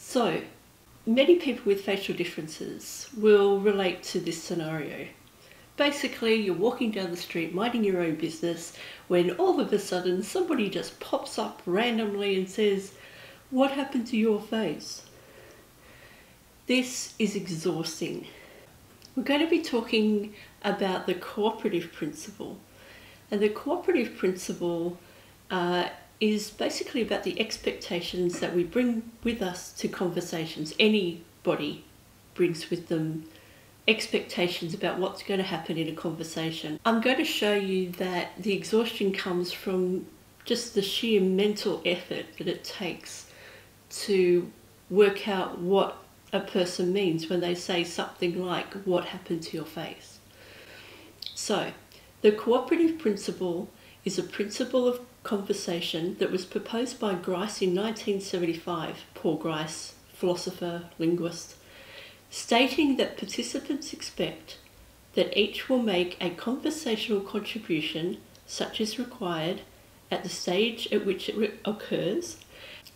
So, many people with facial differences will relate to this scenario. Basically, you're walking down the street minding your own business when all of a sudden somebody just pops up randomly and says, "What happened to your face?" This is exhausting. We're going to be talking about the cooperative principle. And the cooperative principle is basically about the expectations that we bring with us to conversations. Anybody brings with them expectations about what's going to happen in a conversation. I'm going to show you that the exhaustion comes from just the sheer mental effort that it takes to work out what a person means when they say something like, "What happened to your face?" So, the cooperative principle is a principle of conversation that was proposed by Grice in 1975, Paul Grice, philosopher, linguist, stating that participants expect that each will make a conversational contribution, such as required, at the stage at which it occurs,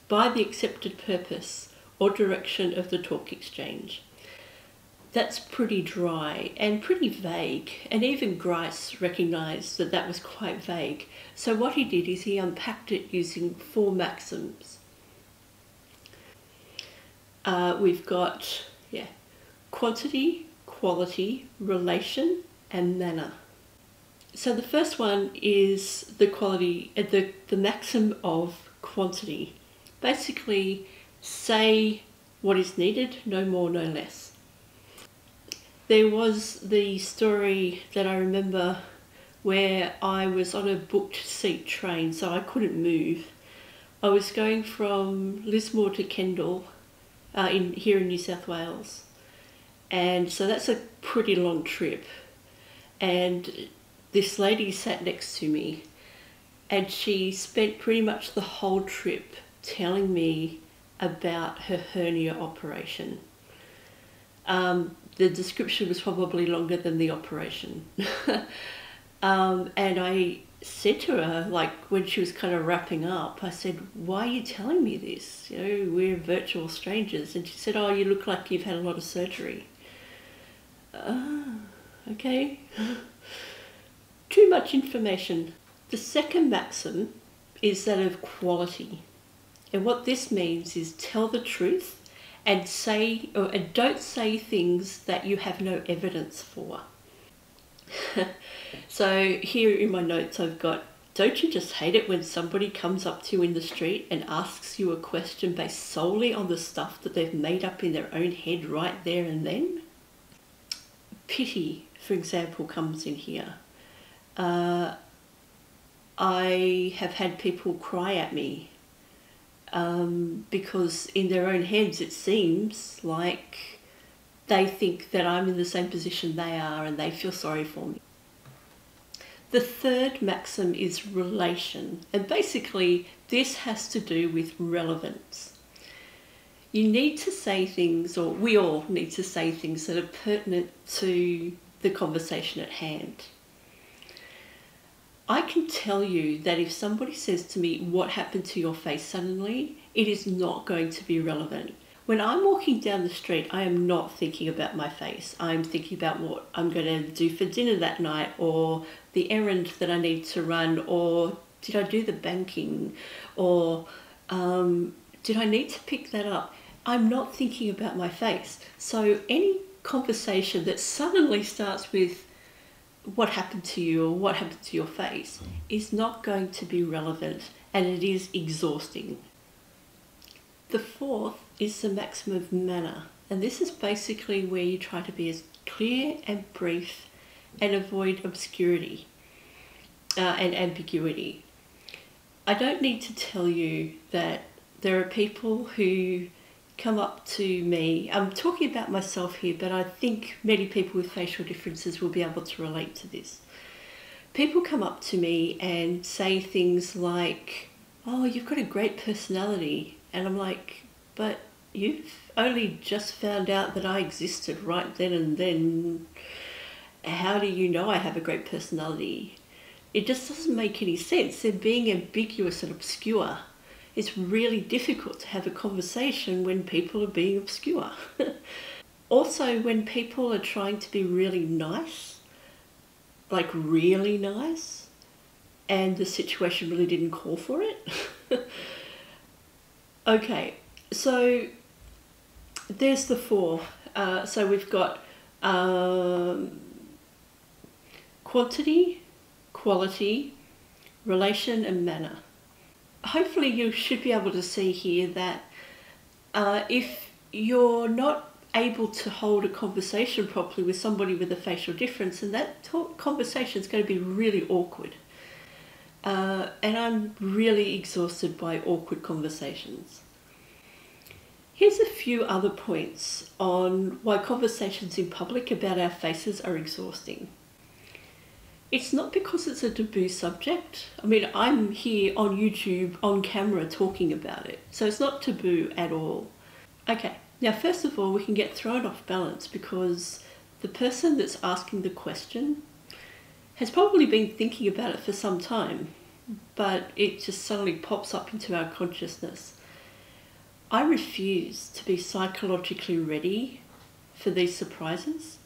by the accepted purpose or direction of the talk exchange. That's pretty dry and pretty vague, and even Grice recognised that that was quite vague. So what he did is he unpacked it using 4 maxims. We've got quantity, quality, relation, and manner. So the first one is the maxim of quantity. Basically, say what is needed, no more, no less. There was the story that I remember where I was on a booked seat train, so I couldn't move. I was going from Lismore to Kendal here in New South Wales, and so that's a pretty long trip. And this lady sat next to me, and she spent pretty much the whole trip telling me about her hernia operation. The description was probably longer than the operation. And I said to her, like when she was kind of wrapping up, I said, "Why are you telling me this? You know, we're virtual strangers." And she said, "Oh, you look like you've had a lot of surgery." Okay. Too much information. The second maxim is that of quality. And what this means is tell the truth and don't say things that you have no evidence for. So here in my notes I've got, "Don't you just hate it when somebody comes up to you in the street and asks you a question based solely on the stuff that they've made up in their own head right there and then?" Pity, for example, comes in here. I have had people cry at me because in their own heads it seems like they think that I'm in the same position they are and they feel sorry for me. The third maxim is relation, and basically this has to do with relevance. You need to say things, or we all need to say things that are pertinent to the conversation at hand. I can tell you that if somebody says to me, "What happened to your face suddenly?" it is not going to be relevant. When I'm walking down the street, I am not thinking about my face. I'm thinking about what I'm going to do for dinner that night, or the errand that I need to run, or did I do the banking, or did I need to pick that up? I'm not thinking about my face. So any conversation that suddenly starts with "what happened to you" or "what happened to your face" is not going to be relevant, and it is exhausting. The fourth is the maxim of manner, and this is basically where you try to be as clear and brief and avoid obscurity and ambiguity. I don't need to tell you that there are people who come up to me. I'm talking about myself here, but I think many people with facial differences will be able to relate to this. People come up to me and say things like, "Oh, you've got a great personality." And I'm like, "But you've only just found out that I existed right then and then. How do you know I have a great personality?" It just doesn't make any sense. They're being ambiguous and obscure. It's really difficult to have a conversation when people are being obscure. Also, when people are trying to be really nice, like really nice, and the situation really didn't call for it. Okay, so there's the four. So we've got quantity, quality, relation, and manner. Hopefully you should be able to see here that if you're not able to hold a conversation properly with somebody with a facial difference, and that conversation is going to be really awkward. And I'm really exhausted by awkward conversations. Here's a few other points on why conversations in public about our faces are exhausting. It's not because it's a taboo subject. I mean, I'm here on YouTube, on camera, talking about it. So it's not taboo at all. Okay, now first of all, we can get thrown off balance because the person that's asking the question has probably been thinking about it for some time, but it just suddenly pops up into our consciousness. I refuse to be psychologically ready for these surprises.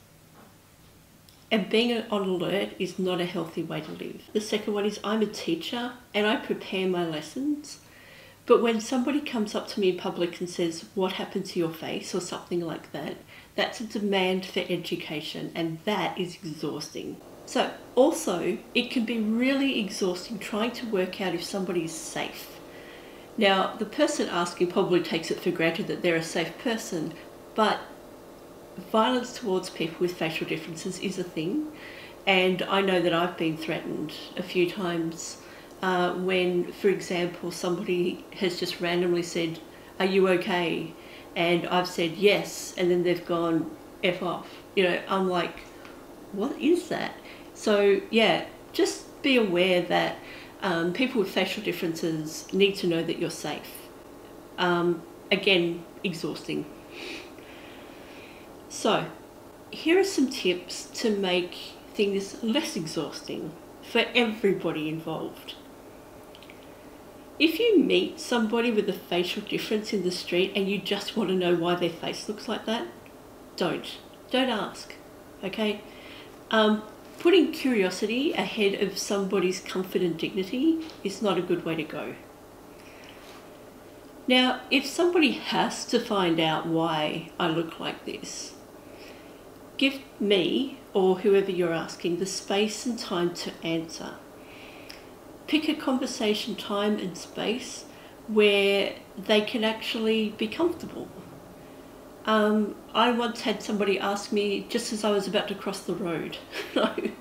And being on alert is not a healthy way to live. The second one is I'm a teacher and I prepare my lessons. But when somebody comes up to me in public and says, "What happened to your face?" or something like that, that's a demand for education, and that is exhausting. So also, it can be really exhausting trying to work out if somebody is safe. Now, the person asking probably takes it for granted that they're a safe person, but violence towards people with facial differences is a thing, and I know that I've been threatened a few times when, for example, somebody has just randomly said, "Are you okay?" and I've said yes, and then they've gone F off. You know, I'm like, what is that? So yeah, just be aware that people with facial differences need to know that you're safe. Again, exhausting. So, here are some tips to make things less exhausting for everybody involved. If you meet somebody with a facial difference in the street and you just want to know why their face looks like that, don't ask, okay? Putting curiosity ahead of somebody's comfort and dignity is not a good way to go. Now, if somebody has to find out why I look like this, give me, or whoever you're asking, the space and time to answer. Pick a conversation time and space where they can actually be comfortable. I once had somebody ask me just as I was about to cross the road.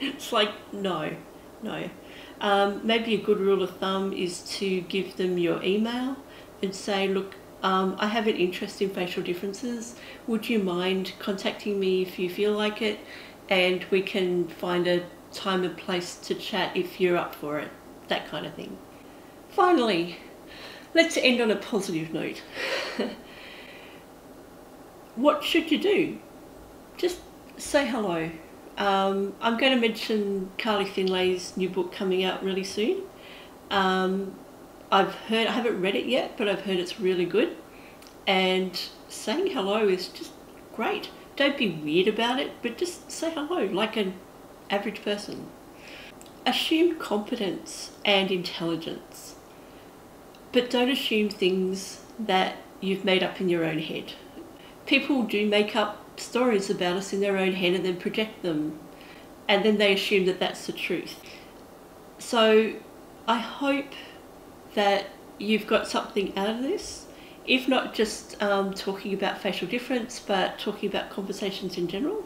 It's like, no. Maybe a good rule of thumb is to give them your email and say, "Look, I have an interest in facial differences. Would you mind contacting me if you feel like it? And we can find a time and place to chat if you're up for it." That kind of thing. Finally, let's end on a positive note. What should you do? Just say hello. I'm going to mention Carly Finlay's new book coming out really soon. I haven't read it yet, but I've heard it's really good. And saying hello is just great. Don't be weird about it, but just say hello like an average person. Assume competence and intelligence, but don't assume things that you've made up in your own head. People do make up stories about us in their own head and then project them, and then they assume that that's the truth. So I hope that you've got something out of this, if not just talking about facial difference, but talking about conversations in general.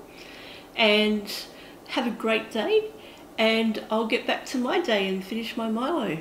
And have a great day, and I'll get back to my day and finish my Milo.